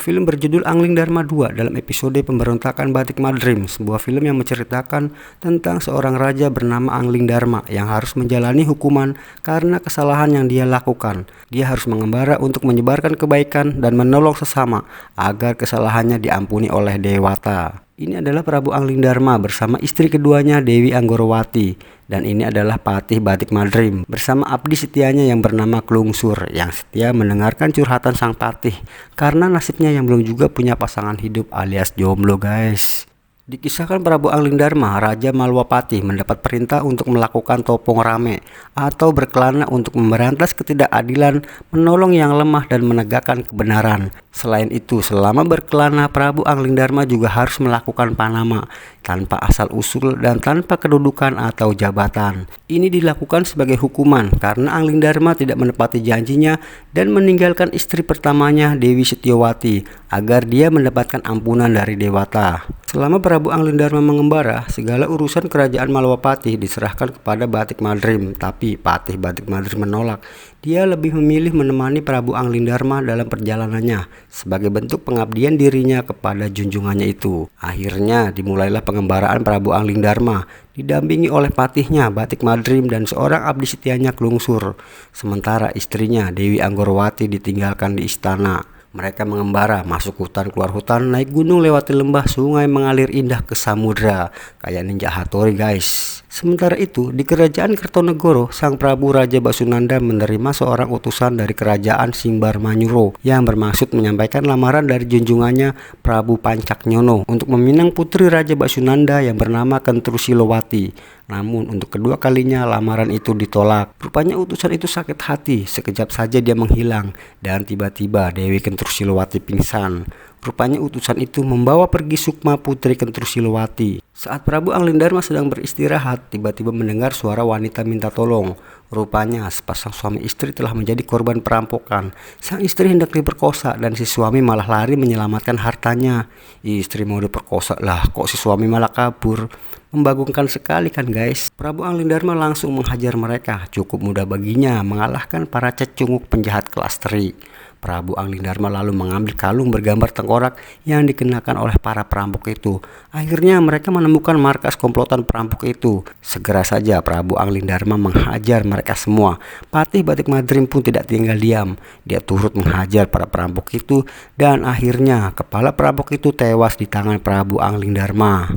film berjudul Angling Dharma 2 dalam episode Pemberontakan Batik Madrim, sebuah film yang menceritakan tentang seorang raja bernama Angling Dharma yang harus menjalani hukuman karena kesalahan yang dia lakukan. Dia harus mengembara untuk menyebarkan kebaikan dan menolong sesama agar kesalahannya diampuni oleh Dewata. Ini adalah Prabu Angling Dharma bersama istri keduanya Dewi Anggorowati, dan ini adalah Patih Batik Madrim bersama abdi setianya yang bernama Klungsur yang setia mendengarkan curhatan sang patih karena nasibnya yang belum juga punya pasangan hidup alias jomblo guys. Dikisahkan Prabu Angling Dharma, Raja Malwapati, mendapat perintah untuk melakukan topong rame atau berkelana untuk memberantas ketidakadilan, menolong yang lemah dan menegakkan kebenaran. Selain itu, selama berkelana, Prabu Angling Dharma juga harus melakukan panama tanpa asal-usul dan tanpa kedudukan atau jabatan. Ini dilakukan sebagai hukuman karena Angling Dharma tidak menepati janjinya dan meninggalkan istri pertamanya Dewi Setyowati agar dia mendapatkan ampunan dari Dewata. Selama Prabu Angling Dharma mengembara, segala urusan kerajaan Malwapati diserahkan kepada Batik Madrim, tapi Patih Batik Madrim menolak. Dia lebih memilih menemani Prabu Angling Dharma dalam perjalanannya sebagai bentuk pengabdian dirinya kepada junjungannya itu. Akhirnya dimulailah pengembaraan Prabu Angling Dharma didampingi oleh patihnya Batik Madrim dan seorang abdi setianya Klungsur. Sementara istrinya Dewi Anggorowati ditinggalkan di istana. Mereka mengembara, masuk hutan, keluar hutan, naik gunung, lewati lembah, sungai, mengalir indah ke samudra. Kayak Ninja Hattori guys. Sementara itu, di kerajaan Kertonegoro, sang Prabu Raja Basunanda menerima seorang utusan dari kerajaan Simbarmanyuro yang bermaksud menyampaikan lamaran dari junjungannya Prabu Pancaknyono untuk meminang putri Raja Basunanda yang bernama Kentrusilowati. Namun untuk kedua kalinya lamaran itu ditolak. Rupanya utusan itu sakit hati, sekejap saja dia menghilang dan tiba-tiba Dewi Kentrusilowati pingsan. Rupanya utusan itu membawa pergi Sukma putri Kentrusilowati. Saat Prabu Angling Dharma sedang beristirahat, tiba-tiba mendengar suara wanita minta tolong. Rupanya sepasang suami istri telah menjadi korban perampokan. Sang istri hendak diperkosa dan si suami malah lari menyelamatkan hartanya. Istri mau diperkosa lah, kok si suami malah kabur. Membagongkan sekali kan guys. Prabu Angling Dharma langsung menghajar mereka. Cukup mudah baginya mengalahkan para cecunguk penjahat kelas teri. Prabu Angling Dharma lalu mengambil kalung bergambar tengkorak yang dikenakan oleh para perampok itu. Akhirnya mereka menemukan markas komplotan perampok itu. Segera saja Prabu Angling Dharma menghajar mereka semua. Patih Batik Madrim pun tidak tinggal diam. Dia turut menghajar para perampok itu dan akhirnya kepala perampok itu tewas di tangan Prabu Angling Dharma.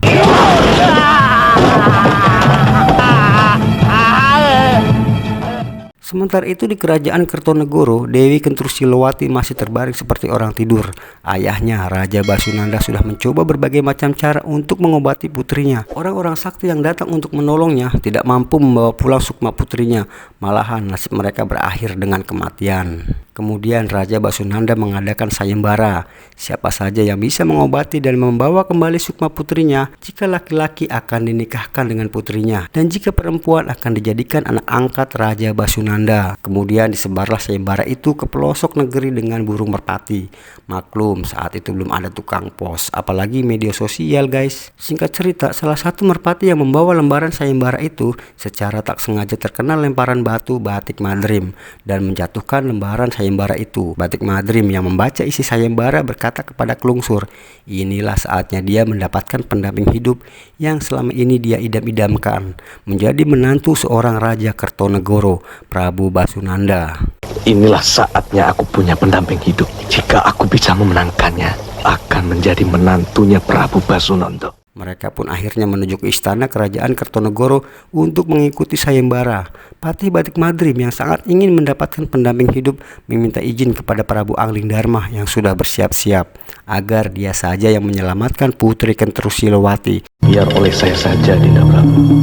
Sementara itu di kerajaan Kertonegoro, Dewi Kentrusilowati masih terbaring seperti orang tidur. Ayahnya, Raja Basunanda, sudah mencoba berbagai macam cara untuk mengobati putrinya. Orang-orang sakti yang datang untuk menolongnya tidak mampu membawa pulang Sukma putrinya. Malahan nasib mereka berakhir dengan kematian. Kemudian Raja Basunanda mengadakan sayembara. Siapa saja yang bisa mengobati dan membawa kembali Sukma putrinya, jika laki-laki akan dinikahkan dengan putrinya, dan jika perempuan akan dijadikan anak angkat Raja Basunanda. Kemudian disebarlah sayembara itu ke pelosok negeri dengan burung merpati. Maklum saat itu belum ada tukang pos, apalagi media sosial guys. Singkat cerita, salah satu merpati yang membawa lembaran sayembara itu secara tak sengaja terkena lemparan batu Batik Madrim dan menjatuhkan lembaran sayembara itu. Batik Madrim yang membaca isi sayembara berkata kepada Klungsur, inilah saatnya dia mendapatkan pendamping hidup yang selama ini dia idam-idamkan, menjadi menantu seorang Raja Kertonegoro, Prabu Basunanda. Inilah saatnya aku punya pendamping hidup. Jika aku bisa memenangkannya, akan menjadi menantunya Prabu Basunanda. Mereka pun akhirnya menuju ke istana kerajaan Kertonegoro untuk mengikuti sayembara. Patih Batik Madrim yang sangat ingin mendapatkan pendamping hidup meminta izin kepada Prabu Angling Dharma yang sudah bersiap-siap agar dia saja yang menyelamatkan putri Kentrusilowati. Biar oleh saya saja, Dinda Prabu.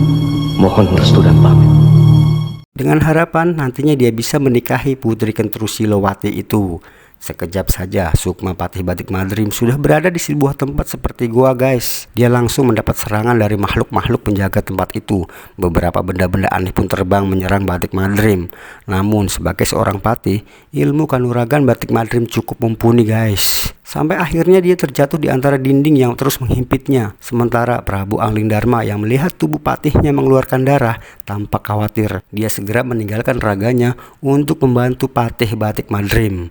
Mohon restu dan pamit. Dengan harapan nantinya dia bisa menikahi putri Kentrusilowati itu. Sekejap saja Sukma Patih Batik Madrim sudah berada di sebuah tempat seperti gua guys. Dia langsung mendapat serangan dari makhluk-makhluk penjaga tempat itu. Beberapa benda-benda aneh pun terbang menyerang Batik Madrim. Namun sebagai seorang patih, ilmu kanuragan Batik Madrim cukup mumpuni guys. Sampai akhirnya dia terjatuh di antara dinding yang terus menghimpitnya. Sementara Prabu Angling Dharma yang melihat tubuh patihnya mengeluarkan darah tampak khawatir. Dia segera meninggalkan raganya untuk membantu Patih Batik Madrim.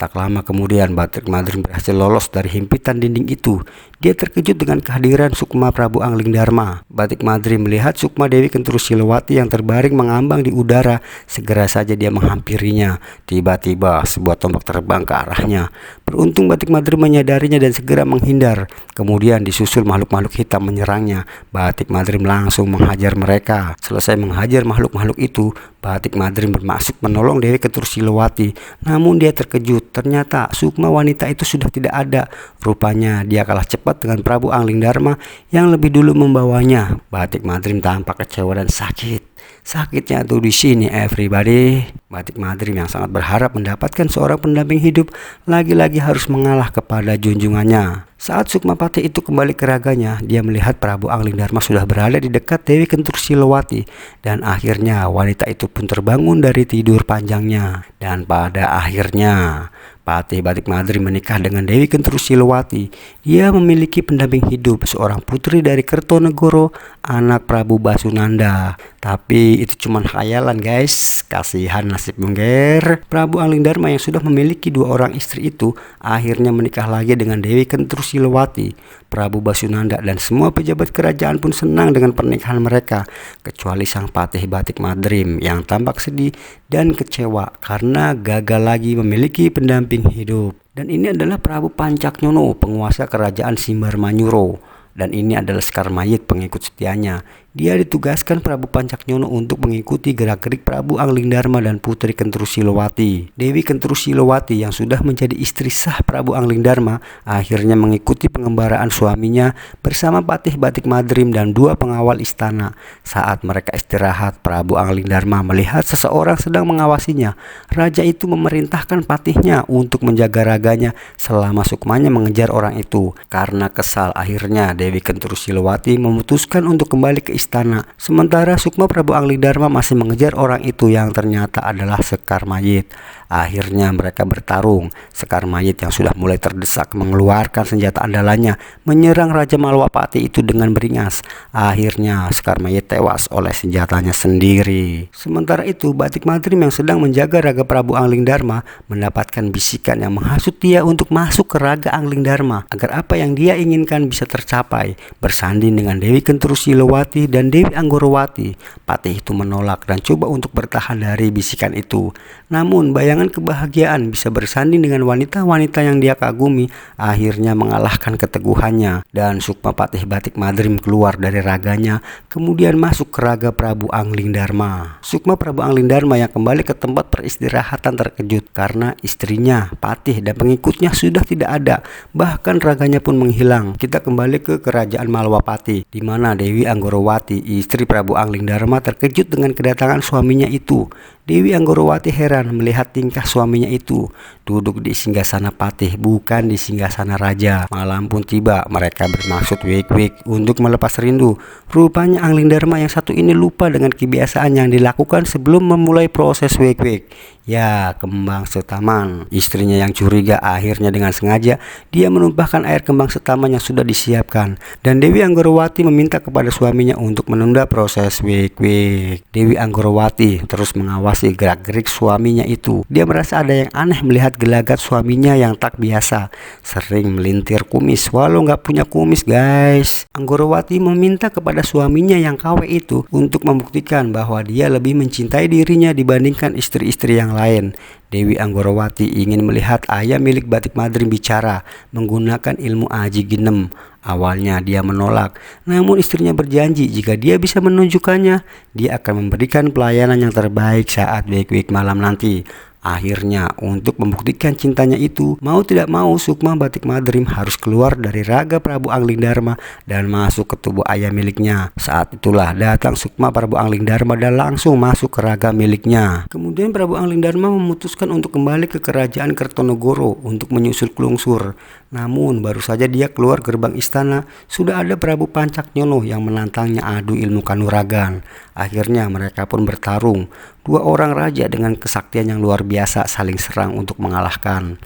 Tak lama kemudian Batik Madrim berhasil lolos dari himpitan dinding itu. Dia terkejut dengan kehadiran Sukma Prabu Angling Dharma. Batik Madrim melihat Sukma Dewi Kenturu Silawati yang terbaring mengambang di udara. Segera saja dia menghampirinya. Tiba-tiba sebuah tombak terbang ke arahnya. Beruntung Batik Madrim menyadarinya dan segera menghindar. Kemudian disusul makhluk-makhluk hitam menyerangnya. Batik Madrim langsung menghajar mereka. Selesai menghajar makhluk-makhluk itu, Batik Madrim bermaksud menolong Dewi Kenturu Silawati. Namun dia terkejut. Ternyata Sukma wanita itu sudah tidak ada. Rupanya dia kalah cepat dengan Prabu Angling Dharma yang lebih dulu membawanya. Batik Madrim tampak kecewa dan sakit. Sakitnya tuh di sini everybody. Batik Madrim yang sangat berharap mendapatkan seorang pendamping hidup lagi-lagi harus mengalah kepada junjungannya. Saat Sukma Patih itu kembali ke raganya, dia melihat Prabu Angling Dharma sudah berada di dekat Dewi Kenturu Silawati. Dan akhirnya wanita itu pun terbangun dari tidur panjangnya. Dan pada akhirnya Patih Batik Madrim menikah dengan Dewi Kenturu Silawati. Dia memiliki pendamping hidup, seorang putri dari Kertonegoro, anak Prabu Basunanda. Tapi itu cuma khayalan guys, kasihan nasib Mengger. Prabu Angling Dharma yang sudah memiliki 2 orang istri itu akhirnya menikah lagi dengan Dewi Kenturu Silawati. Prabu Basunanda dan semua pejabat kerajaan pun senang dengan pernikahan mereka, kecuali sang Patih Batik Madrim yang tampak sedih dan kecewa karena gagal lagi memiliki pendamping hidup. Dan ini adalah Prabu Pancaknyono, penguasa kerajaan Simbar Manyuro. Dan ini adalah Sekar Mayit, pengikut setianya. Dia ditugaskan Prabu Pancaknyono untuk mengikuti gerak-gerik Prabu Angling Dharma dan Putri Kenturu Silawati. Dewi Kenturu Silawati yang sudah menjadi istri sah Prabu Angling Dharma akhirnya mengikuti pengembaraan suaminya bersama Patih Batik Madrim dan 2 pengawal istana. Saat mereka istirahat, Prabu Angling Dharma melihat seseorang sedang mengawasinya. Raja itu memerintahkan patihnya untuk menjaga raganya selama Sukmanya mengejar orang itu. Karena kesal, akhirnya Dewi Kenturu Silawati memutuskan untuk kembali ke istana. Sementara Sukma Prabu Angling Dharma masih mengejar orang itu yang ternyata adalah Sekar Mayit. Akhirnya mereka bertarung. Sekar Mayit yang sudah mulai terdesak mengeluarkan senjata andalannya, menyerang Raja Malwapati itu dengan beringas. Akhirnya Sekar Mayit tewas oleh senjatanya sendiri. Sementara itu Batik Madrim yang sedang menjaga raga Prabu Angling Dharma mendapatkan bisikan yang menghasut dia untuk masuk ke raga Angling Dharma agar apa yang dia inginkan bisa tercapai, bersanding dengan Dewi Kenturu Silawati dan Dewi Anggorowati. Patih itu menolak dan coba untuk bertahan dari bisikan itu. Namun bayangan kebahagiaan bisa bersanding dengan wanita-wanita yang dia kagumi akhirnya mengalahkan keteguhannya. Dan Sukma Patih Batik Madrim keluar dari raganya, kemudian masuk ke raga Prabu Angling Dharma. Sukma Prabu Angling Dharma yang kembali ke tempat peristirahatan terkejut karena istrinya, Patih dan pengikutnya sudah tidak ada. Bahkan raganya pun menghilang. Kita kembali ke kerajaan Malwapati, di mana Dewi Anggorowati, istri Prabu Angling Dharma, terkejut dengan kedatangan suaminya itu. Dewi Anggorowati heran melihat tingkah suaminya itu, duduk di singgasana Patih bukan di singgasana raja. Malam pun tiba, mereka bermaksud wik-wik untuk melepas rindu. Rupanya Angling Dharma yang satu ini lupa dengan kebiasaan yang dilakukan sebelum memulai proses wik-wik. Ya, kembang setaman. Istrinya yang curiga akhirnya dengan sengaja dia menumpahkan air kembang setaman yang sudah disiapkan. Dan Dewi Anggorowati meminta kepada suaminya untuk menunda proses wik-wik. Dewi Anggorowati terus mengawasi gerak-gerik suaminya itu. Dia merasa ada yang aneh melihat gelagat suaminya yang tak biasa. Sering melintir kumis walau nggak punya kumis guys. Anggorowati meminta kepada suaminya yang KW itu untuk membuktikan bahwa dia lebih mencintai dirinya dibandingkan istri-istri yang lain. Dewi Anggorowati ingin melihat ayah milik Batik Madrim bicara menggunakan ilmu Aji Ginem. Awalnya dia menolak, namun istrinya berjanji jika dia bisa menunjukkannya, dia akan memberikan pelayanan yang terbaik saat wik-wik malam nanti. Akhirnya untuk membuktikan cintanya itu, mau tidak mau Sukma Batik Madrim harus keluar dari raga Prabu Angling Dharma dan masuk ke tubuh ayah miliknya. Saat itulah datang Sukma Prabu Angling Dharma dan langsung masuk ke raga miliknya. Kemudian Prabu Angling Dharma memutuskan untuk kembali ke kerajaan Kertonegoro untuk menyusul Klungsur. Namun baru saja dia keluar gerbang istana, sudah ada Prabu Pancaknyono yang menantangnya adu ilmu kanuragan. Akhirnya mereka pun bertarung. 2 orang raja dengan kesaktian yang luar biasa saling serang untuk mengalahkan.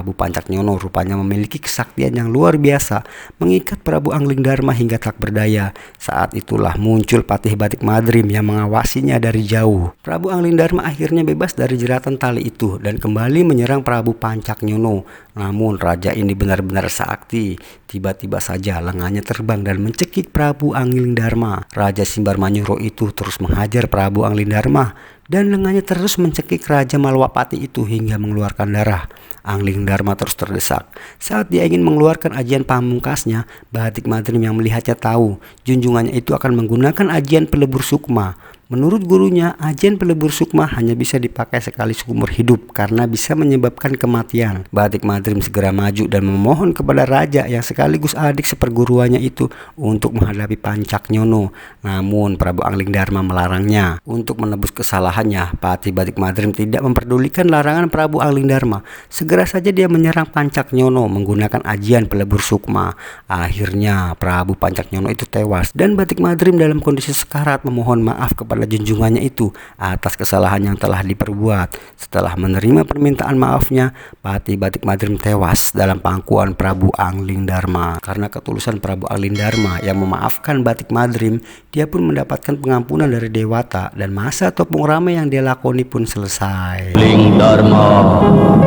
Prabu Pancaknyono rupanya memiliki kesaktian yang luar biasa, mengikat Prabu Anglingdarma hingga tak berdaya. Saat itulah muncul Patih Batik Madrim yang mengawasinya dari jauh. Prabu Anglingdarma akhirnya bebas dari jeratan tali itu dan kembali menyerang Prabu Pancaknyono. Namun raja ini benar-benar sakti. Tiba-tiba saja lengannya terbang dan mencekik Prabu Anglingdarma. Raja Simbarmanyuro itu terus menghajar Prabu Anglingdarma dan lengannya terus mencekik Raja Malwapati itu hingga mengeluarkan darah. Anglingdarma terus terdesak. Saat dia ingin mengeluarkan ajian pamungkasnya, Batik Madrim yang melihatnya tahu junjungannya itu akan menggunakan ajian pelebur sukma. Menurut gurunya, ajian pelebur sukma hanya bisa dipakai sekali seumur hidup karena bisa menyebabkan kematian. Batik Madrim segera maju dan memohon kepada raja yang sekaligus adik seperguruannya itu untuk menghadapi Pancaknyono. Namun Prabu Anglingdarma melarangnya. Untuk menebus kesalahannya, Patih Batik Madrim tidak memperdulikan larangan Prabu Anglingdarma. Segera saja dia menyerang Pancaknyono menggunakan ajian pelebur sukma. Akhirnya Prabu Pancaknyono itu tewas dan Batik Madrim dalam kondisi sekarat memohon maaf kepada junjungannya itu atas kesalahan yang telah diperbuat. Setelah menerima permintaan maafnya, Patih Batik Madrim tewas dalam pangkuan Prabu Anglingdarma. Karena ketulusan Prabu Anglingdarma yang memaafkan Batik Madrim, dia pun mendapatkan pengampunan dari Dewata dan masa topeng rame yang dia lakoni pun selesai. Anglingdarma,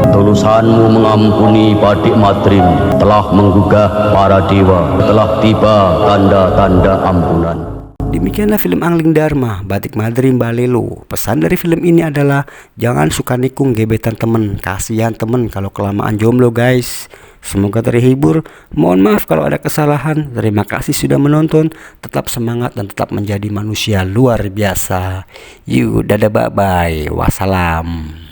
tulusanmu mengampuni Batik Madrim telah menggugah para dewa. Telah tiba tanda-tanda ampunan. Demikianlah film Anglingdarma, Batik Madrim Balelo. Pesan dari film ini adalah jangan suka nikung gebetan temen, kasihan temen kalau kelamaan jomblo guys. Semoga terhibur. Mohon maaf kalau ada kesalahan. Terima kasih sudah menonton. Tetap semangat dan tetap menjadi manusia luar biasa. Yuk, dadah, bye bye. Wassalam.